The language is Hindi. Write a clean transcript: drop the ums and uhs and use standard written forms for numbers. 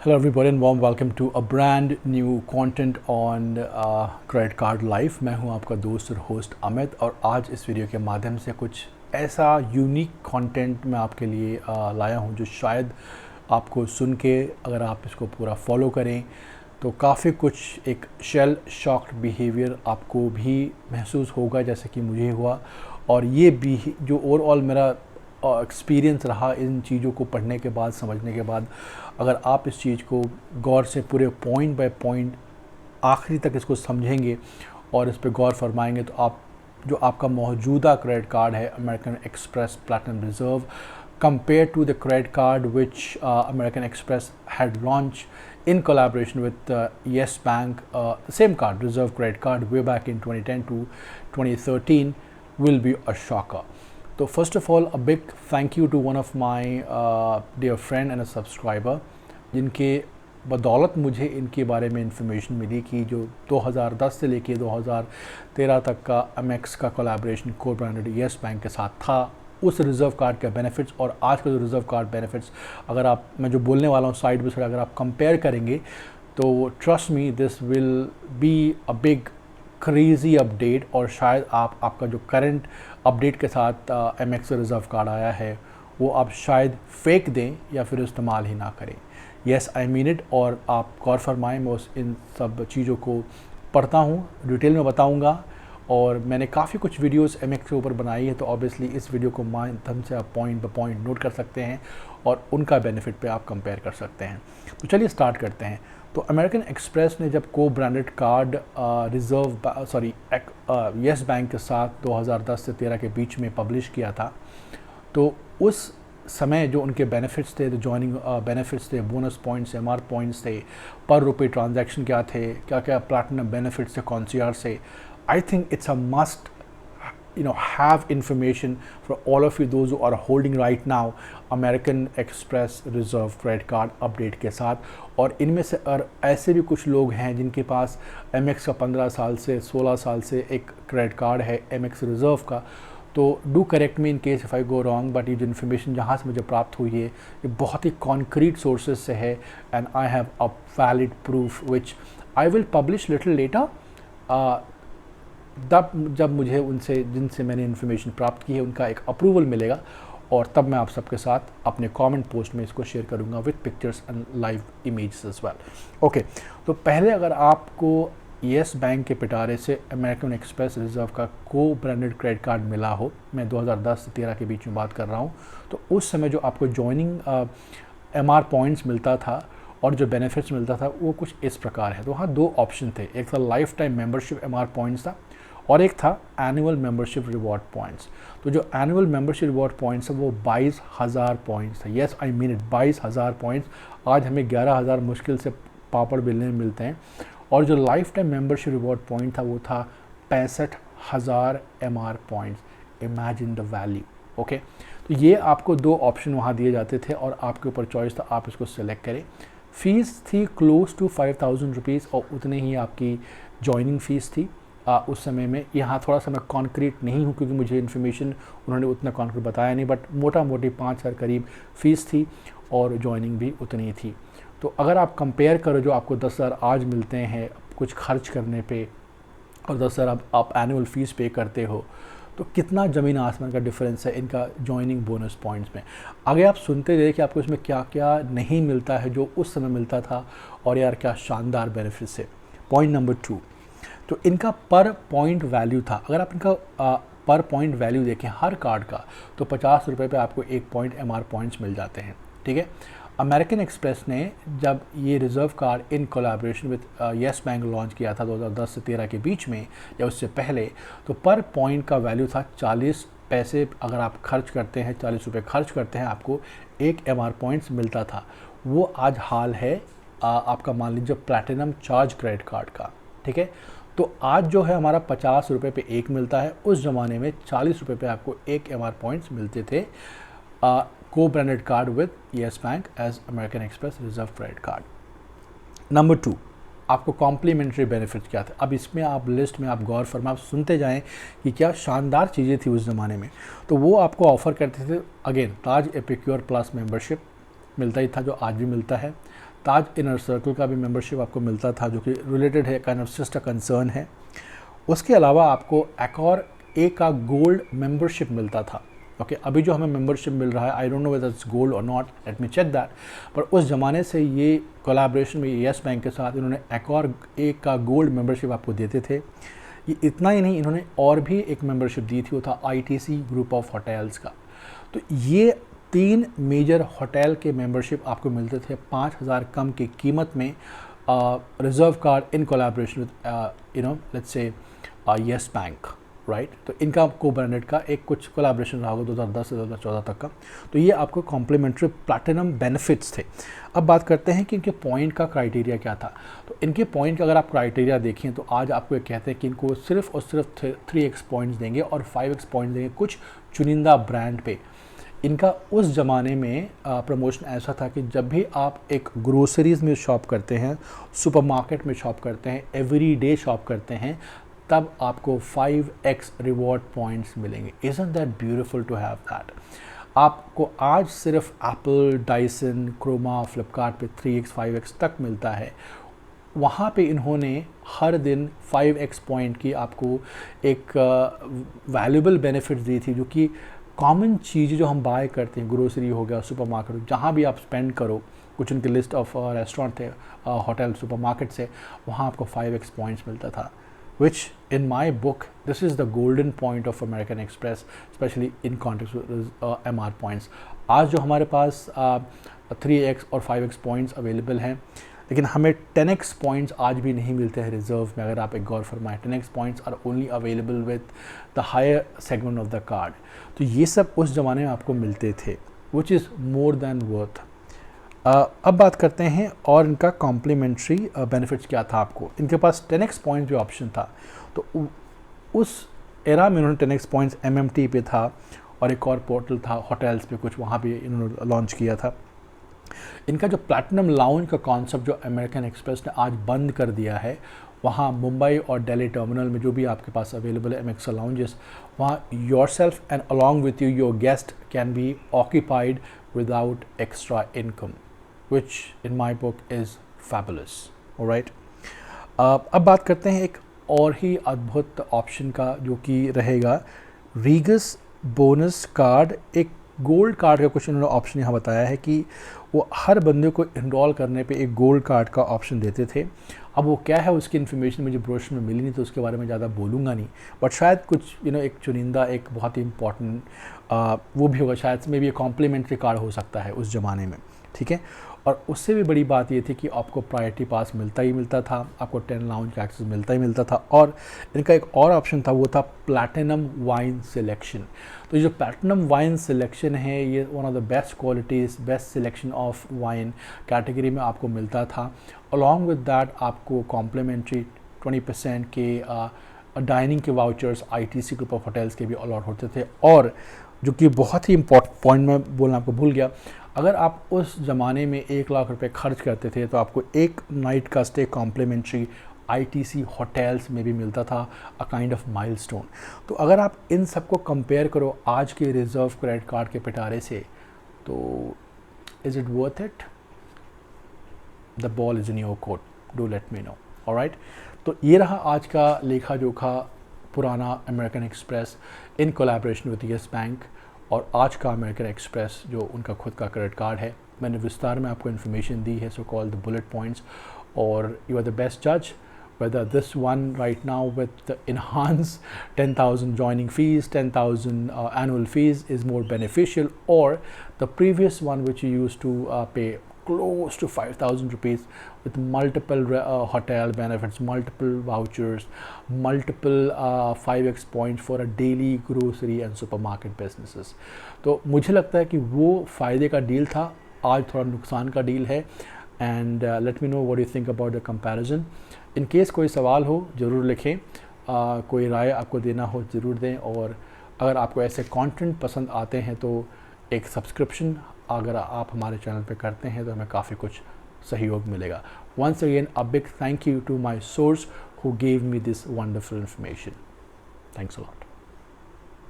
Hello everybody and warm welcome to a brand new content on credit card life. मैं हूं आपका दोस्त और होस्ट अमित, और आज इस वीडियो के माध्यम से कुछ ऐसा यूनिक कंटेंट मैं आपके लिए लाया हूं जो शायद आपको सुन के, अगर आप इसको पूरा फॉलो करें तो काफ़ी कुछ एक शेल शॉक्ड बिहेवियर आपको भी महसूस होगा जैसे कि मुझे हुआ। और ये भी जो ओवरऑल मेरा एक्सपीरियंस रहा इन चीज़ों को पढ़ने के बाद, समझने के बाद, अगर आप इस चीज़ को गौर से पूरे पॉइंट बाय पॉइंट आखिरी तक इसको समझेंगे और इस पे गौर फरमाएंगे तो आप जो आपका मौजूदा क्रेडिट कार्ड है American Express platinum reserve, compare to the credit card which American Express had launch in collaboration with Yes Bank, the same card, Reserve Credit Card, way back in 2010 to 2013, will be a shocker. So first of all, a big thank you to one of my dear friend and a subscriber, जिनके बदौलत मुझे इनके बारे में इंफॉर्मेशन मिली कि जो 2010 से लेके 2013 तक का अमेक्स का कोलैबोरेशन को ब्रांडेड येस बैंक के साथ था, उस रिज़र्व कार्ड के बेनिफिट्स और आज का जो रिज़र्व कार्ड बेनिफिट्स, अगर आप, मैं जो बोलने वाला हूँ साइड बाय साइड अगर आप कंपेयर करेंगे तो trust me this will be a big crazy update. और शायद आपका जो करंट अपडेट के साथ एमएक्स रिज़र्व कार्ड आया है वो आप शायद फेंक दें या फिर इस्तेमाल ही ना करें। Yes I mean it. और आप गौर फरमाएं, मैं इन सब चीज़ों को पढ़ता हूँ, डिटेल में बताऊँगा, और मैंने काफ़ी कुछ वीडियोस एमएक्स के ऊपर बनाई है, तो ऑब्वियसली इस वीडियो को माध्यम से आप पॉइंट बाय पॉइंट नोट कर सकते हैं और उनका बेनिफिट पे आप कंपेयर कर सकते हैं। तो चलिए स्टार्ट करते हैं। तो अमेरिकन एक्सप्रेस ने जब को ब्रांडेड कार्ड येस बैंक के साथ 2010 से 13 के बीच में पब्लिश किया था, तो उस समय जो उनके बेनिफिट्स थे, जो जॉइनिंग बेनिफिट्स थे, बोनस पॉइंट्स, एमआर पॉइंट्स थे, पर रुपये ट्रांजैक्शन क्या थे, क्या क्या प्लैटिनम बेनिफिट्स थे, कॉन्सियर्स से, I think it's a must, have information for all of you, those who are holding right now American Express Reserve Credit Card update के साथ। और इनमें से और ऐसे भी कुछ लोग हैं जिनके पास MX का 15 साल से 16 साल से एक क्रेडिट कार्ड है MX Reserve का। तो do correct me in case if I go wrong, but ये जो इन्फॉर्मेशन जहाँ से मुझे प्राप्त हुई है ये बहुत ही कॉन्क्रीट सोर्सेज से है, and I have a valid proof which I will publish little letter. तब जब मुझे उनसे, जिनसे मैंने इन्फॉर्मेशन प्राप्त की है, उनका एक अप्रूवल मिलेगा, और तब मैं आप सबके साथ अपने कमेंट पोस्ट में इसको शेयर करूंगा with pictures and live images as well. Okay, तो पहले अगर आपको येस बैंक के पिटारे से अमेरिकन एक्सप्रेस रिजर्व का को ब्रांडेड क्रेडिट कार्ड मिला हो, मैं 2010 से 13 के बीच में बात कर रहा हूँ, तो उस समय जो आपको जॉइनिंग एमआर पॉइंट्स मिलता था और जो बेनिफिट्स मिलता था वो कुछ इस प्रकार है। तो वहाँ दो ऑप्शन थे, एक था life time membership MR points था और एक था एनुअल मेंबरशिप रिवॉर्ड पॉइंट्स। तो जो एनुअल मेंबरशिप रिवॉर्ड पॉइंट्स है वो 22,000 पॉइंट्स है। Yes I mean it, 22,000 points. आज हमें 11,000 मुश्किल से पापड़ बेलने में मिलते हैं। और जो life time membership reward point था वो था 65,000 MR points. Imagine the value. Okay, तो ये आपको दो ऑप्शन वहाँ दिए जाते थे और आपके ऊपर चॉइस था, आप इसको सेलेक्ट करें। फ़ीस थी क्लोज टू 5,000 रुपीज़ और उतने ही आपकी जॉइनिंग फ़ीस थी उस समय में। यहाँ थोड़ा सा मैं कॉन्क्रीट नहीं हूँ क्योंकि मुझे इन्फॉर्मेशन उन्होंने उतना कॉन्क्रीट बताया नहीं, बट मोटा मोटी 5,000 करीब फ़ीस थी और जॉइनिंग भी उतनी थी। तो अगर आप कंपेयर करो जो आपको 10,000 आज मिलते हैं कुछ खर्च करने पे और 10,000 आप एनुअल फ़ीस पे करते हो, तो कितना ज़मीन आसमान का डिफरेंस है इनका जॉइनिंग बोनस पॉइंट्स में। आगे आप सुनते रहे कि आपको इसमें क्या क्या नहीं मिलता है जो उस समय मिलता था, और यार क्या शानदार बेनिफिट्स है। पॉइंट नंबर 2, तो इनका पर पॉइंट वैल्यू था। अगर आप इनका पर पॉइंट वैल्यू देखें हर कार्ड का, तो 50 रुपये पे आपको 1 पॉइंट एमआर पॉइंट्स मिल जाते हैं। ठीक है, अमेरिकन एक्सप्रेस ने जब ये reserve card in collaboration with Yes bank launch किया था 2010 से 13 के बीच में या उससे पहले, तो पर पॉइंट का वैल्यू था 40 पैसे। अगर आप खर्च करते हैं, 40 रुपये खर्च करते हैं, आपको 1 एमआर पॉइंट्स मिलता था। वो आज हाल है आपका मान लीजिए प्लैटिनम चार्ज क्रेडिट कार्ड का। ठीक है, तो आज जो है हमारा 50 रुपये पे 1 मिलता है, उस ज़माने में 40 रुपये पे आपको 1 एमआर पॉइंट्स मिलते थे को branded card with Yes Bank as American Express reserve credit card. Number 2, आपको कॉम्प्लीमेंट्री बेनिफिट्स क्या थे। अब इसमें आप लिस्ट में आप गौर फरमाएं, आप सुनते जाएं कि क्या शानदार चीज़ें थी उस ज़माने में। तो वो आपको ऑफ़र करते थे, अगेन ताज एपिक्योर प्लस मेंबरशिप मिलता ही था जो आज भी मिलता है। ताज इनर सर्कल का भी मेंबरशिप आपको मिलता था, जो कि रिलेटेड है, kind of just a concern है। उसके अलावा आपको एकॉर ए का गोल्ड मेंबरशिप मिलता था। ओके, अभी जो हमें मेंबरशिप मिल रहा है, I don't know whether it's gold or not, let me check that, पर उस ज़माने से ये कोलैबोरेशन में येस बैंक के साथ इन्होंने एकॉर ए का गोल्ड मेंबरशिप आपको देते थे। ये इतना ही नहीं, इन्होंने और भी एक मेंबरशिप दी थी, वो था ITC ग्रुप ऑफ होटल्स का। तो ये 3 मेजर होटल के मेंबरशिप आपको मिलते थे 5,000 कम की कीमत में, reserve card in collaboration with let's say yes bank, right. तो इनका को ब्रांडेड का एक कुछ कोलैबोरेशन रहा होगा 2010 से 2014 तक का। तो ये आपको कॉम्प्लीमेंट्री प्लैटिनम बेनिफिट्स थे। अब बात करते हैं कि इनके पॉइंट का क्राइटेरिया क्या था। तो इनके पॉइंट का अगर आप क्राइटेरिया देखें तो आज आपको ये कहते हैं कि इनको सिर्फ और सिर्फ 3x पॉइंट्स देंगे और 5x पॉइंट्स देंगे कुछ चुनिंदा ब्रांड पे। इनका उस ज़माने में प्रमोशन ऐसा था कि जब भी आप एक ग्रोसरीज़ में शॉप करते हैं, सुपरमार्केट में शॉप करते हैं, एवरीडे शॉप करते हैं, तब आपको 5x रिवॉर्ड पॉइंट्स मिलेंगे। Isn't that beautiful to have that. आपको आज सिर्फ एप्पल, डायसन, क्रोमा, फ्लिपकार्ट पे 3x 5x तक मिलता है। वहाँ पे इन्होंने हर दिन 5x पॉइंट की आपको एक वैल्यूबल बेनिफिट्स दी थी, जो कि कॉमन चीज़ें जो हम बाय करते हैं, ग्रोसरी हो गया, सुपरमार्केट, जहाँ भी आप स्पेंड करो, कुछ उनके लिस्ट ऑफ रेस्टोरेंट थे, होटल, सुपरमार्केट से, वहाँ आपको 5x पॉइंट्स मिलता था। Which in my book, this is the golden point of American Express, especially in context with MR points. आज जो हमारे पास 3x और 5x पॉइंट्स अवेलेबल हैं, लेकिन हमें 10x पॉइंट्स आज भी नहीं मिलते हैं रिजर्व में। अगर आप एक गौर फरमाएं, 10x points are only available with the higher segment of the card. तो ये सब उस ज़माने में आपको मिलते थे, which is more than worth. अब बात करते हैं और इनका कॉम्प्लीमेंट्री बेनिफिट्स क्या था आपको। इनके पास 10x पॉइंट भी ऑप्शन था। तो उस एरा में उन्होंने 10x पॉइंट्स MMT पे था, और एक और पोर्टल था होटल्स पे कुछ, वहाँ भी इन्होंने लॉन्च किया था। इनका जो प्लैटिनम लाउंज का कॉन्सेप्ट जो अमेरिकन एक्सप्रेस ने आज बंद कर दिया है, वहाँ मुंबई और दिल्ली टर्मिनल में जो भी आपके पास अवेलेबल है MXL लाउंजेस, वहाँ yourself and along with you your guest can be occupied without extra income, which in my book is fabulous, alright। अब बात करते हैं एक और ही अद्भुत ऑप्शन का, जो कि रहेगा रीगस बोनस कार्ड। एक गोल्ड कार्ड का कुछ इन्होंने ऑप्शन यहाँ बताया है कि वो हर बंदे को इनरोल करने पे एक गोल्ड कार्ड का ऑप्शन देते थे। अब वो क्या है, उसकी इन्फॉर्मेशन मुझे ब्रोशर में मिली नहीं, तो उसके बारे में ज़्यादा बोलूँगा नहीं, बट शायद कुछ एक चुनिंदा, एक बहुत ही इंपॉर्टेंट वो भी होगा, शायद मे भी कॉम्प्लीमेंट्री कार्ड हो सकता है उस ज़माने में, ठीक है। और उससे भी बड़ी बात ये थी कि आपको प्रायोरिटी पास मिलता ही मिलता था, आपको 10 लाउंज का एक्सेस मिलता ही मिलता था, और इनका एक और ऑप्शन था, वो था प्लैटिनम वाइन सिलेक्शन। तो ये जो प्लैटिनम वाइन सिलेक्शन है, ये one of the best qualities, best selection of wine category में आपको मिलता था। अलॉन्ग विद दैट आपको कॉम्प्लीमेंट्री 20% के डाइनिंग के vouchers ITC group of hotels के भी अलॉट होते थे। और जो कि बहुत ही इम्पोर्टेंट पॉइंट मैं बोलना आपको भूल गया, अगर आप उस ज़माने में 1 लाख रुपए खर्च करते थे तो आपको एक नाइट का स्टे कॉम्प्लीमेंट्री ITC होटल्स में भी मिलता था, अ काइंड ऑफ माइलस्टोन। तो अगर आप इन सब को कंपेयर करो आज के रिजर्व क्रेडिट कार्ड के पिटारे से, तो is it worth it? The ball is in your court, do let me know, alright. तो ये रहा आज का लेखा जोखा पुराना American express in collaboration with Yes bank, और आज का अमेरिकन एक्सप्रेस जो उनका खुद का क्रेडिट कार्ड है। मैंने विस्तार में आपको इन्फॉर्मेशन दी है, सो कॉल द बुलेट पॉइंट्स, और यू आर द बेस्ट जज whether this one right now with the enhanced 10,000 joining fees, 10,000 annual fees is more beneficial, or the previous one which you used to pay close to 5,000 rupees with multiple hotel benefits, multiple vouchers, multiple 5x points for a daily grocery and supermarket businesses। तो मुझे लगता है कि वो फ़ायदे का डील था, आज थोड़ा नुकसान का डील है। And let me know what you think about the comparison. In case कोई सवाल हो ज़रूर लिखें, कोई राय आपको देना हो ज़रूर दें, और अगर आपको ऐसे कंटेंट पसंद आते हैं तो एक सब्सक्रिप्शन अगर आप हमारे चैनल पे करते हैं तो हमें काफ़ी कुछ सहयोग मिलेगा। Once again a big thank you to my source who gave me this wonderful information. Thanks a lot.